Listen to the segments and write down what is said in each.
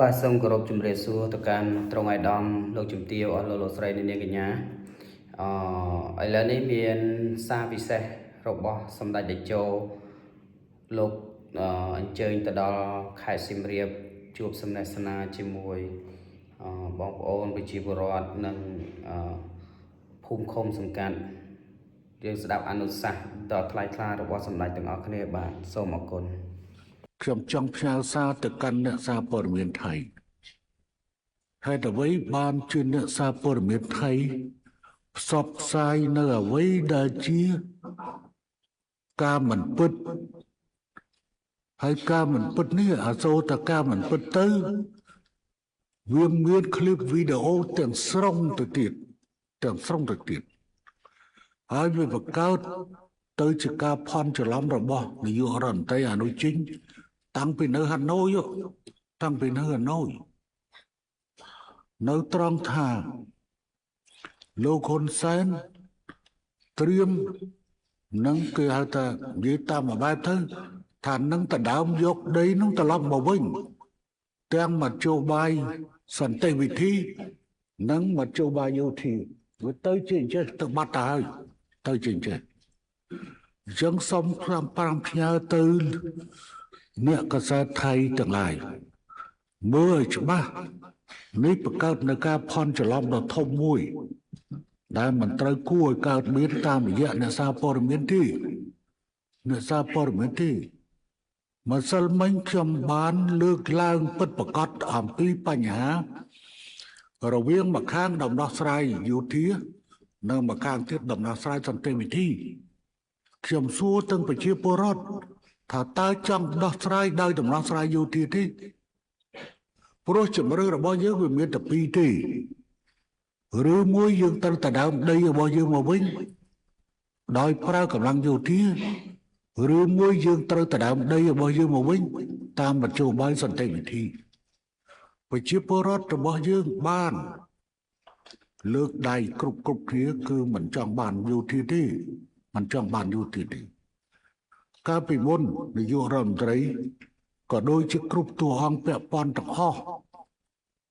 បាទសូមគោរពជំរាបសួរទៅកាន់ត្រង់អាយដាមលោកជំទាវអស់លោកស្រីនាងកញ្ញាឥឡូវនេះមានសារពិសេសរបស់សម្ដេចតេជោលោកអញ្ជើញទៅដល់ខេត្តសៀមរាបជួបសំណេះសនាជាមួយបងប្អូនប្រជាពលរដ្ឋនិងភូមិឃុំសង្កាត់យើងស្ដាប់អនុសាសន៍ដ៏ថ្លៃថ្លារបស់សម្ដេចទាំងអស់គ្នាបាទសូមអរគុណខ្ញុំចង់ផ្ញើសារទៅកាន់អ្នកសារព័ត៌មានថៃហេតុអ្វីបានជាអ្នកសារព័ត៌មានថៃផ្សព្វផ្សាយនៅអ្វីដែលជាការមិនពិតហើយការមិនពិតនេះអាសូរតែការមិនពិតទៅវាមានคลิปវីដេអូទាំងស្រុងទៅទៀតហើយវាបង្កើតទៅជាការផន់ច្រឡំរបស់នាយករដ្ឋមន្ត្រីអនុជិញតាំងពីនៅហាណូយនៅត្រង់ថាលោកហ៊ុនសែនត្រៀមនឹងគេហៅថានិយាយតាមបែបទៅថានឹងទៅដើមយកដីនឹងត្រឡប់មកវិញទាំងមធ្យោបាយសន្តិវិធីនិងមធ្យោបាយយោធាវាទៅជាអញ្ចឹងទៅបាត់ទៅហើយទៅជាអញ្ចឹងយើងសូម5ផ្ញើទៅអ្នកកសែតថៃទាំងឡាយមើលឲ្យច្បាស់នេះបង្កើតនៅការផន់ច្រឡំដ៏ធំមួយដែលមិនត្រូវគួរឲ្យកើតមានតាមរយៈអ្នកសារព័ត៌មានទេម្សិលមិញខ្ញុំបានលើកឡើងពិតប្រាកដអំពីបញ្ហារវាងម្ខាងដំណោះស្រាយយោធានិងម្ខាងទៀតដំណោះស្រាយសន្តិវិធីខ្ញុំសួរទាំងប្រជាពលរដ្ឋថាតើចង់ដោះស្រាយដោយដំណោះស្រាយយោធាទេព្រោះជំរឿរបស់យើងវាមានតែពីរទេឬមួយយើងត្រូវតែដើមដីរបស់យើងមកវិញដោយប្រើកម្លាំងយោធាឬមួយយើងត្រូវតែដើមដីរបស់យើងមកវិញតាមមធ្យោបាយសន្តិវិធីប្រជាពលរដ្ឋរបស់យើងបានលើកដៃគ្រប់គ្នាគឺមិនចង់បានយោធាទេកាលពីមុននាយករដ្ឋមន្ត្រីក៏ដូចជាគ្រប់តួអង្គពាក់ព័ន្ធទាំងអស់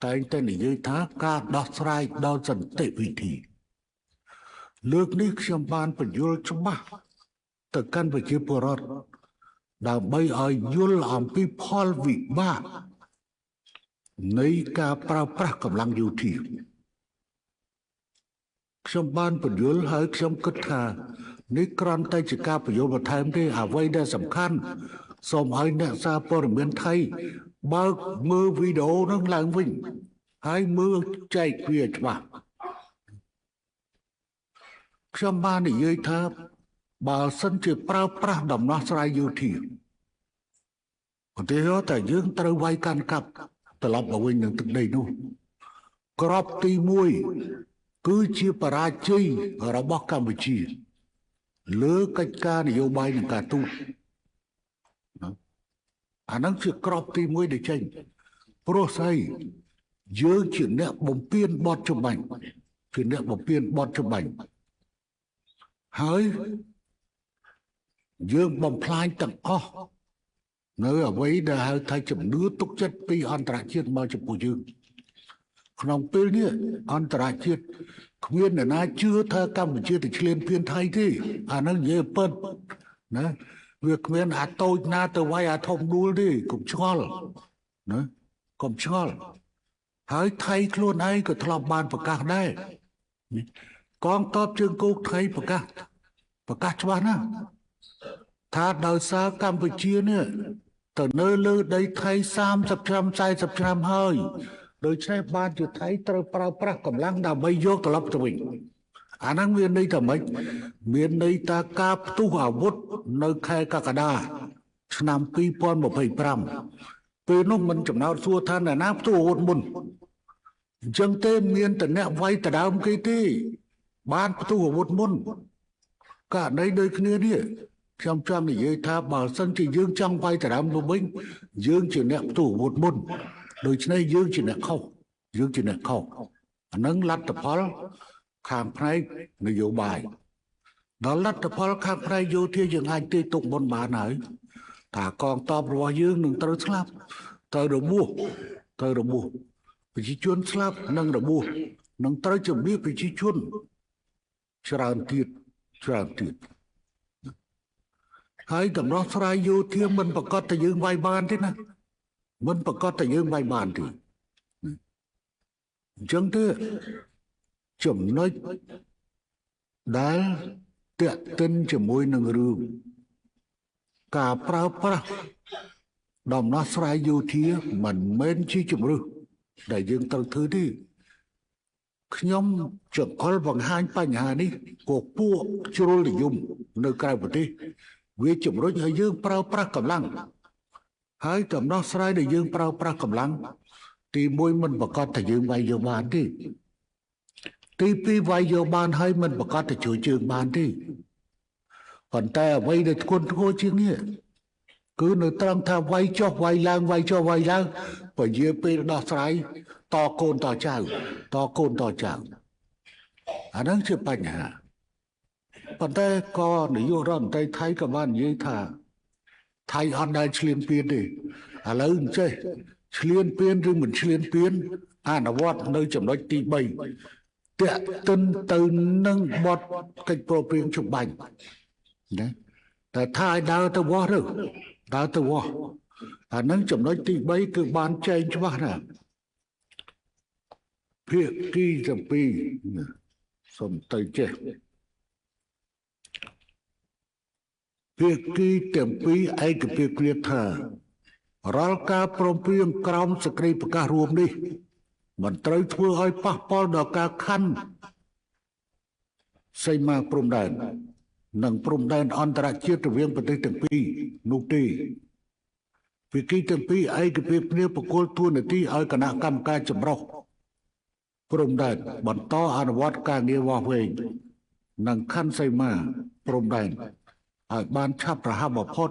តែងតែនិយាយថាការដោះស្រាយដោយសន្តិវិធីលើកនេះខ្ញុំបានបញ្យល់ច្បាស់ទៅកាន់ប្រជាពលរដ្ឋដើម្បីឲ្យយល់អំពីផលវិបាកនៃការប្រើប្រាស់កម្លាំងយោធាខ្ញុំបានបញ្យល់ហើយខ្ញុំគិតថានេះគ្រាន់តែជាការបញ្យល់បន្ថែមទេអ្វីដែលសំខាន់សូមឲ្យអ្នកសារព័ត៌មានថៃបើកមើលវីដេអូនោះឡើងវិញហើយមើលចែកវាច្បាស់ខ្ញុំបាននិយាយថាបើសិនជាប្រើប្រាស់ដំណោះស្រាយយោធាឧទាហរណ៍តែយើងត្រូវវាយកាន់កាប់ត្រឡប់មកវិញនឹងទឹកដីនោះក្របទី1គឺជាបរាជ័យរបស់កម្ពុជាលើកិច្ចការនយោបាយនិងការទូតអានឹងជាក្របទី1ដែលចេញព្រោះស្អីយើងជាអ្នកបំពេញបទចម្បាញ់ហើយយើងបំផ្លាញទាំងអស់នៅអ្វីដែលហៅថាជំនឿទុកចិត្តពីអន្តរជាតិមកចំពោះយើងក្នុងពេលនេះអន្តរជាតិគ្មានអ្នកណាជឿថាកម្ពុជាទៅឈ្លានពានថៃទេអានឹងនិយាយពិតណាវាគ្មានអាតូចណាទៅវាយអាធំដួលទេកុំឆ្ងល់ហើយថៃខ្លួនឯងក៏ធ្លាប់បានប្រកាសដែរកងទ័ពជើងគោកថៃប្រកាសច្បាស់ណាស់ថាដោយសារកម្ពុជានេះទៅនៅលើដីថៃ30ឆ្នាំ40ឆ្នាំហើយដូច្នេះបានជាថៃត្រូវប្រើប្រាស់កម្លាំងដើម្បីយកត្រឡប់ទៅវិញអាហ្នឹងមានន័យថាម៉េចមានន័យថាការផ្ទុះអាវុធនៅខែកក្កដាឆ្នាំ2025ពេលនោះមិនចំណោទសួរថាអ្នកណាផ្ទុះអាវុធមុនអញ្ចឹងទេមានតែអ្នកវាយដដើមគេទេបានផ្ទុះអាវុធមុនករណីដូចគ្នានេះខ្ញុំចង់និយាយថាបើសិនជាយើងចង់វាយដដើមទៅវិញយើងជាអ្នកផ្ទុះអាវុធមុនដូច្នេះយើងជាអ្នកខុសអានឹងលទ្ធផលខាងផ្នែកនយោបាយដល់លទ្ធផលខាងផ្នែកយោធាយើងអាចទេទុកមុនបានហើយថាកងទ័ពរបស់យើងនឹងត្រូវស្លាប់ tớiរបួសប្រជាជនស្លាប់និងរបួសនឹងត្រូវជំរាបប្រជាជនច្រើនទៀតហើយដំណោះស្រាយយោធាមិនប្រកាសតែយើងវាយបានទេណាមិនប្រកាសតែយើងវាយបានទេអញ្ចឹងទៅចំណុចដែលតាក់ទិនជាមួយនឹងរឿងការប្រើប្រាស់ដំណោះស្រាយយោធាមិនមែនជាជំរឿសដែលយើងត្រូវធ្វើទេខ្ញុំចង្អុលបង្ហាញបញ្ហានេះក៏ពួកជ្រុលនិយមនៅក្រៅប្រទេសវាជំរុញឲ្យយើងប្រើប្រាស់កម្លាំងហើយដំណោះស្រាយដែលយើងប្រើប្រាស់កម្លាំងទី1មិនប្រកាសថាយើងវាយយកបានទេទី2វាយយកបានហើយមិនប្រកាសថាជួយជើងបានទេប៉ុន្តែអ្វីដែលធ្ងន់ធ្ងរជាងនេះគឺនៅត្រង់ថាវាយចុះវាយឡើងវាយចុះវាយឡើងពជាពេលដោះស្រាយតកូនតចៅអាហ្នឹងជាបញ្ហាប៉ុន្តែក៏នាយករដ្ឋមន្ត្រីថៃក៏បាននិយាយថាថៃអត់ដែលឈ្លានពានទេឥឡូវអញ្ចេះឈ្លានពានឬមិនឈ្លានពានអនុវត្តនៅចំណុចទី3តាក់ទិនទៅនឹងបទកិច្ចប្រព្រឹត្តច្បាញ់ណាតែថាឲ្យដើរទៅវាស់អានឹងចំណុចទី3គឺបានចែងច្បាស់ណាស់ភាគីទាំងពីរសូមទៅចេះភាគីទាំងពីរឯកភាពគ្នាថារាល់ការព្រមព្រៀងក្រោមសេចក្តីប្រកាសរួមនេះមិនត្រូវធ្វើឲ្យប៉ះពាល់ដល់ការខណ្ឌសីមាព្រំដែននិងព្រំដែនអន្តរជាតិរវាងប្រទេសទាំងពីរនោះទេភាគីទាំងពីរឯកភាពគ្នាប្រគល់តួនាទីឲ្យគណៈកម្មការចម្រុះព្រំដែនបន្តអនុវត្តការងារវាស់វែងនិងខណ្ឌសីមាព្រំដែនឲ្យបានឆាប់រហ័សបំផុត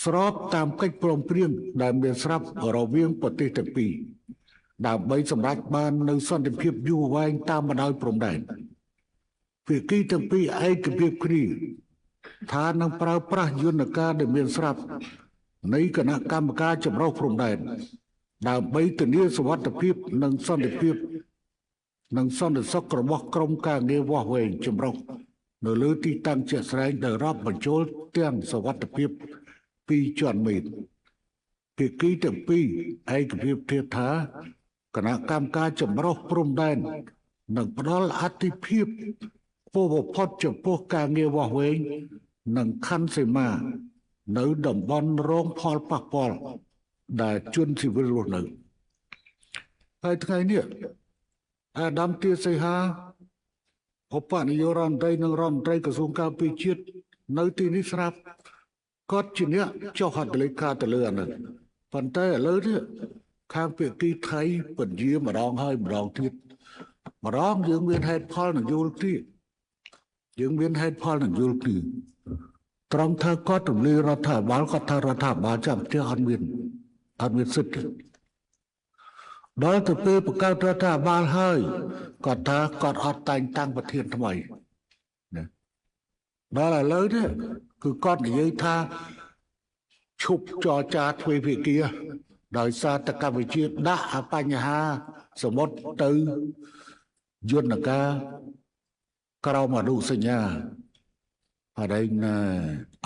ស្របតាមកិច្ចព្រមព្រៀងដែលមានស្រាប់រវាងប្រទេសទាំងពីរដើម្បីសម្រេចបាននូវសន្តិភាពយូរអង្វែងតាមបណ្ដោយព្រំដែនភាគីទាំងពីរឯកភាពគ្នាថានឹងប្រើប្រាស់យន្តការដែលមានស្រាប់នៃគណៈកម្មការចម្រុះព្រំដែនដើម្បីធានាសុវត្ថិភាពនិងសន្តិភាពនិងសន្តិសុខរបស់ក្រុមការងារវាស់វែងចម្រុះនៅលើទីតាំងជាក់ស្ដែងដែលរាប់បញ្ចូលទាំងសុវត្ថិភាព2ជាន់មេត្រភាគីទាំងពីរឯកភាពធាថាគណៈកម្មការចម្រុះព្រំដែននឹងផ្ដល់អធិភាពពោបំផុតចំពោះការងារវាស់វែងនិងខណ្ឌសីមានៅតំបន់រងផលប៉ះពាល់ដែលជនស៊ីវិលរស់នៅហើយថ្ងៃនេះអាដាមទាសីហាឧបនាយករដ្ឋមន្ត្រីនិងរដ្ឋមន្ត្រីក្រសួងការពារជាតិនៅទីនេះស្រាប់គាត់ជាអ្នកចុះហត្ថលេខាទៅលើអានេះប៉ុន្តែឥឡូវនេះខាងភាគីថៃពន្យាម្ដងហើយម្ដងទៀតម្ដងយើងមានហេតុផលនឹងយល់គ្នាត្រង់ថាគាត់រំលាយរដ្ឋាភិបាលគាត់ថារដ្ឋាភិបាលចាំផ្ទះអត់មានសិទ្ធិដល់ទៅពេលបង្កើតរដ្ឋាភិបាលហើយគាត់ថាគាត់អត់តែងតាំងប្រធានថ្មីណាដល់ឥឡូវនេះគឺគាត់និយាយថាឈប់ចរចាទ្វេភាគីដោយសារតែកម្ពុជាដាក់បញ្ហាសមុទ្រទៅយន្តការក្រមអនុសញ្ញាហើយ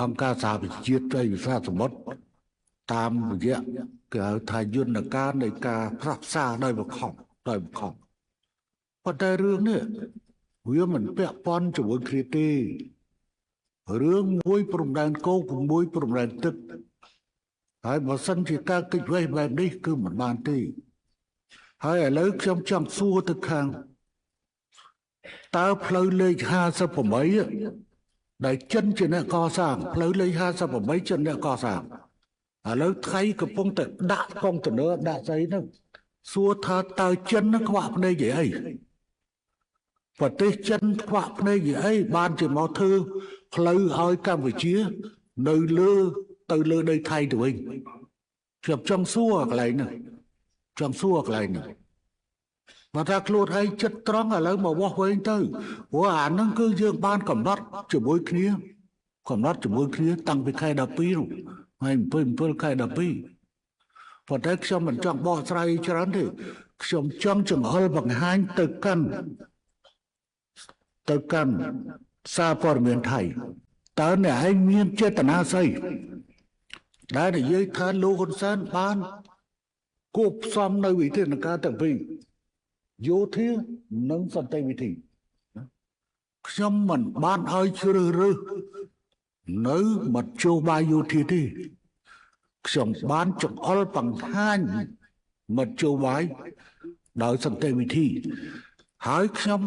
អង្គការសហប្រជាជាតិវិសាសមុទ្រតាមរយៈគេហៅថាយន្តការនៃការផ្សះផ្សាដោយបង្ខំប៉ុន្តែរឿងនេះវាមិនពាក់ព័ន្ធជាមួយគ្នាទេរឿងមួយព្រំដែនគោកមួយព្រំដែនទឹកហើយបើសិនជាការគិតវេះបែបនេះគឺមិនបានទេហើយឥឡូវខ្ញុំចង់សួរទៅខាងតើផ្លូវលេខ58ដែលចិនជាអ្នកកសាងផ្លូវលេខ58ចិនអ្នកកសាងឥឡូវថៃកំពុងតែដាក់កុងតឺន័រដាក់ស្អីហ្នឹងសួរថាតើចិនខ្វាក់ភ្នែកអីប្រទេសចិនខ្វាក់ភ្នែកអីបានជាមកធ្វើផ្លូវឲ្យកម្ពុជានៅលើទៅលើដីថៃទៅវិញខ្ញុំចង់សួរកន្លែងហ្នឹងបើថាខ្លួនឯងចិត្តត្រង់ឥឡូវមកវាស់វែងទៅព្រោះអាហ្នឹងគឺយើងបានកំណត់ជាមួយគ្នាតាំងពីខែ12នោះហើយ27ខែ12 ប៉ុន្តែខ្ញុំមិនចង់បកស្រាយច្រើនទេខ្ញុំចង់ចង្អុលបង្ហាញទៅកាន់សារព័ត៌មានថៃតើអ្នកឯងមានចេតនាស្អីដែលនិយាយថាលោកហ៊ុនសែនបានគួបផ្សំនៅវិធានការទាំងពីរយោធានិងសន្តិវិធីខ្ញុំមិនបានឲ្យជ្រើសរើសនៅមធ្យោបាយយោធាទេខ្ញុំបានចង្អុលបង្ហាញមធ្យោបាយដោយសន្តិវិធីហើយខ្ញុំ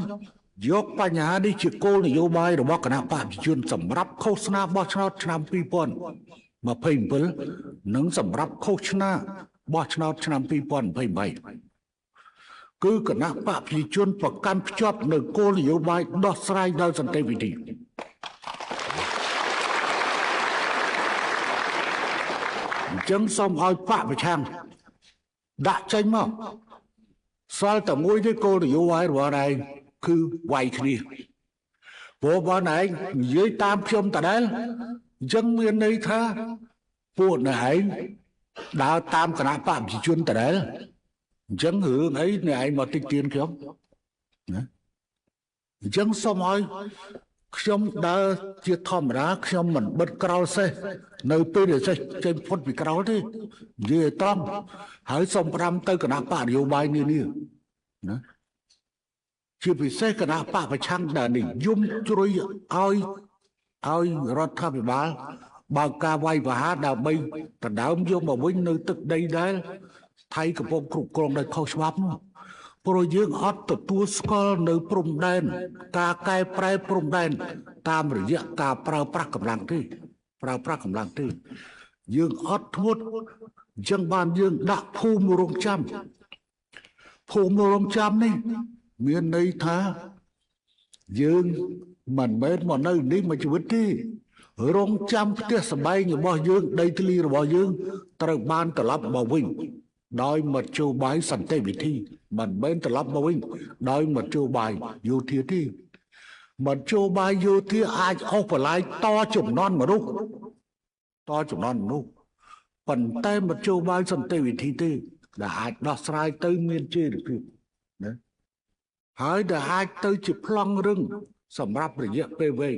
យកបញ្ហានេះជាគោលនយោបាយរបស់គណៈបព្វជិជនសម្រាប់ឃោសនាបោះឆ្នោតឆ្នាំ2027និងសម្រាប់ឃោសនាបោះឆ្នោតឆ្នាំ2028គឺគណៈបព្វជិជនប្រកាន់ភ្ជាប់នៅគោលនយោបាយដោះស្រាយដោយសន្តិវិធីអញ្ចឹងសូមឲ្យបកប្រឆាំងដាក់ចេញមកសល់តែមួយទេគោលនយោបាយរបស់ឯងគឺវាយគ្នាព្រោះបើឯងនិយាយតាមខ្ញុំតដែលអញ្ចឹងមានន័យថាពួកអ្នកឯងដើរតាមគណៈបព្វជិជនតដែលអញ្ចឹងរឿងអីអ្នកឯងមកតិចទៀនខ្ញុំណាអញ្ចឹងសូមឲ្យខ្ញុំដើរជាធម្មតាខ្ញុំមិនបិទក្រោលសេះនៅពេលដែលសេះចេញផុតពីក្រោលទេនិយាយត្រង់ហើយសូមប្រាំទៅគណៈបកនយោបាយនានាណាជាពិសេសគណៈបកប្រឆាំងដែលនិយមជ្រុយឲ្យរដ្ឋាភិបាលបើកការវាយប្រហារដើម្បីដណ្ដើមយកមកវិញនៅទឹកដីដែលថៃកំពុងគ្រប់គ្រងដោយខុសច្បាប់នោះព្រោះយើងអត់ទទួលស្គាល់នៅព្រំដែនការកែប្រែព្រំដែនតាមរយៈការប្រើប្រាស់កម្លាំងទេយើងអត់ធ្មត់អញ្ចឹងបានយើងដាក់ភូមិរងចាំនេះមានន័យថាយើងមិនមែនមកនៅនេះមួយជីវិតទេរងចាំផ្ទះសម្បែងរបស់យើងដីធ្លីរបស់យើងត្រូវបានត្រឡប់មកវិញដោយមធ្យោបាយសន្តិវិធីមិនមែនត្រឡប់មកវិញដោយមធ្យោបាយយោធាទេមធ្យោបាយយោធាអាចអូសបន្លាយតចំនួនមនុស្សប៉ុន្តែមធ្យោបាយសន្តិវិធីទេដែលអាចដោះស្រាយទៅមានជ័យភាពណាហើយដែលអាចទៅជាប្លង់រឹងសម្រាប់រយៈពេលវែង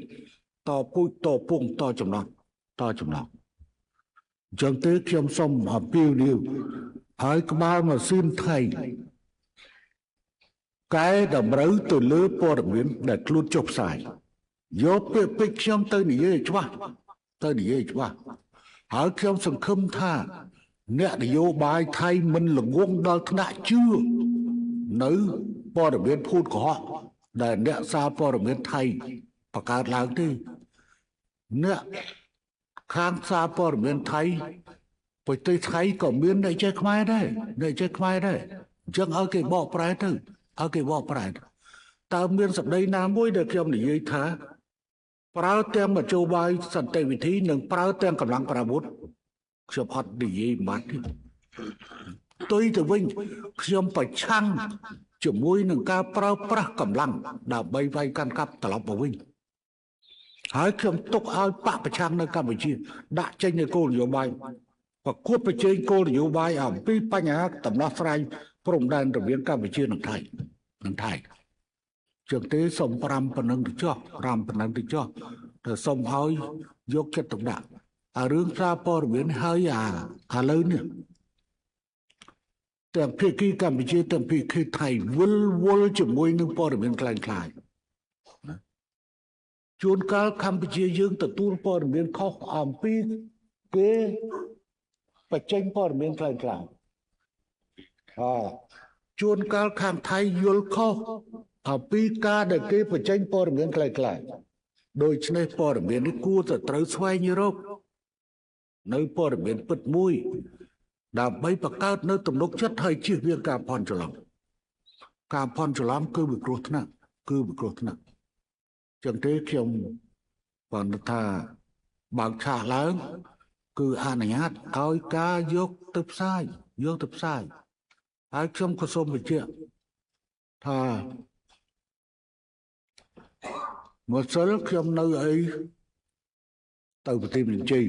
តពូជតពងតចំណោះអញ្ចឹងទេខ្ញុំសូមអំពាវនាវហើយក្បាលម៉ាស៊ីនថៃកែតម្រូវទៅលើព័ត៌មានដែលខ្លួនចុះផ្សាយយកពាក្យពេចន៍ខ្ញុំទៅនិយាយច្បាស់ហើយខ្ញុំសង្ឃឹមថាអ្នកនយោបាយថៃមិនល្ងងដល់ថ្នាក់ជឿនៅព័ត៌មានភូតកុហកដែលអ្នកសារព័ត៌មានថៃបង្កើតឡើងទេអ្នកខាងសារព័ត៌មានថៃប្រទេសថៃក៏មានអ្នកចេះខ្មែរដែរអញ្ចឹងឲ្យគេបកប្រែទៅតើមានសម្ដីណាមួយដែលខ្ញុំនិយាយថាប្រើទាំងមធ្យោបាយសន្តិវិធីនិងប្រើទាំងកម្លាំងប្រអាវុធខ្ញុំអត់និយាយបាត់ទេផ្ទុយទៅវិញខ្ញុំប្រឆាំងជាមួយនឹងការប្រើប្រាស់កម្លាំងដើម្បីវាយកាន់កាប់ត្រឡប់មកវិញហើយខ្ញុំទុកឲ្យបកប្រឆាំងនៅកម្ពុជាដាក់ចេញនូវគោលនយោបាយប្រកួតប្រជែងគោលនយោបាយអំពីបញ្ហាដំណោះស្រាយព្រំដែនរវាងកម្ពុជានិងថៃជាងទេសូម5ប៉ុណ្ណឹងទៅចុះតែសូមឲ្យយកចិត្តទុកដាក់អារឿងសារព័ត៌មានហើយឥឡូវនេះទាំងភាគីកម្ពុជាទាំងភាគីថៃវល់ជាមួយនឹងព័ត៌មានคล้ายជួនកាលកម្ពុជាយើងទទួលព័ត៌មានខុសអំពីគេបញ្ចេញព័ត៌មានคล้ายជួនកាលខាងថៃយល់ខុសអំពីការដែលគេបញ្ចេញព័ត៌មានคล้ายដូច្នេះព័ត៌មាននេះគួរតែត្រូវស្វែងរកនៅព័ត៌មានពិតមួយដើម្បីបង្កើតនៅទំនុកចិត្តហើយជៀសវាងការភ័ន្តច្រឡំគឺវិគ្រោះថ្នាក់ចឹងទេខ្ញុំបានថាបើកឆាកឡើងគឺអនុញ្ញាតឲ្យការយកទៅផ្សាយហើយខ្ញុំក៏សូមបញ្ជាក់ថាមកសិលខ្ញុំនៅអីទៅប្រទេសមានជ័យ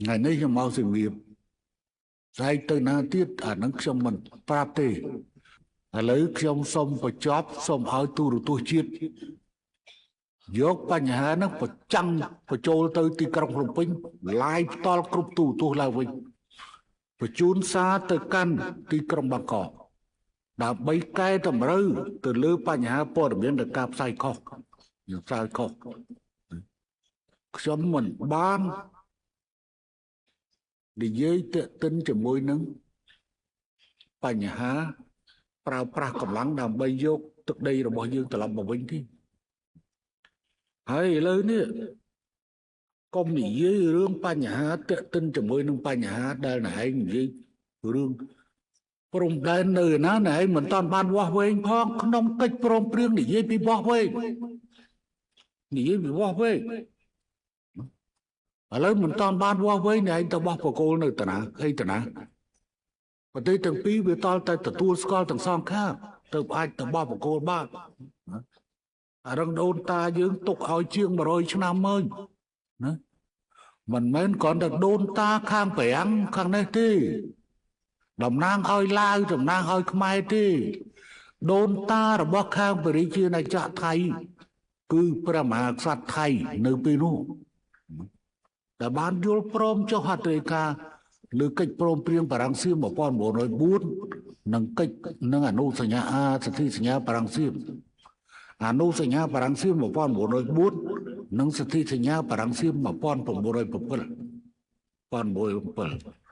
ថ្ងៃនេះខ្ញុំមកសៀមរាប Sai từ na tiết à nâng trong mình prap tê à lấy trong sông và chóp sông hỏi tu rồi tu chiết dốcបញ្ហាហ្នឹងប្រចាំបញ្ចូលទៅទីក្រុងភ្នំពេញឡាយផ្ទាល់គ្រប់ទូទស្សន៍ឡើងវិញបញ្ជូនសារទៅកាន់ទីក្រុងបាងកកដើម្បីកែតម្រូវទៅលើបញ្ហាព័ត៌មាននៃការផ្សាយខុសយើងផ្សាយខុសខ្ញុំមិនបាននិយាយទាក់ទិនជាមួយនឹងបញ្ហាប្រើប្រាស់កម្លាំងដើម្បីយកទឹកដីរបស់យើងត្រឡប់មកវិញទេហើយឥឡូវនេះកុំនិយាយរឿងបញ្ហាទាក់ទិនជាមួយនឹងបញ្ហាដែលណែឯងនិយាយរឿងព្រំដែននៅណាណែឯងមិនតាន់បានវាស់វែងផងក្នុងកិច្ចព្រមព្រៀងនិយាយពីវាស់វែងនិយាយពីវាស់វែងឥឡូវមិនតាន់បានវាស់វែងណែឯងទៅបោះបកគោលនៅតាណាអីតាណាប្រទេសទាំងពីរវាតល់តែទទួលស្គាល់ទាំងសងខាងទៅអាចទៅបោះបកគោលបានអារឹងដូនតាយើងទុកឲ្យជាង100ឆ្នាំមើលណាមិនមែនគ្រាន់តែដូនតាខាងប្រាំងខាងនេះទេតំណាងឲ្យឡាវតំណាងឲ្យខ្មែរទេដូនតារបស់ខាងបរិជាណាចក្រថៃគឺព្រះមហាក្សត្រថៃនៅពេលនោះតែបានយល់ព្រមចុះហត្ថលេខាលើកិច្ចព្រមព្រៀងបារាំងសៀម1904និងកិច្ចនិងអនុសញ្ញាសន្ធិសញ្ញាបារាំងសៀមអនុសញ្ញាបារាំងសៀម1904និងសន្ធិសញ្ញាបារាំងសៀម1907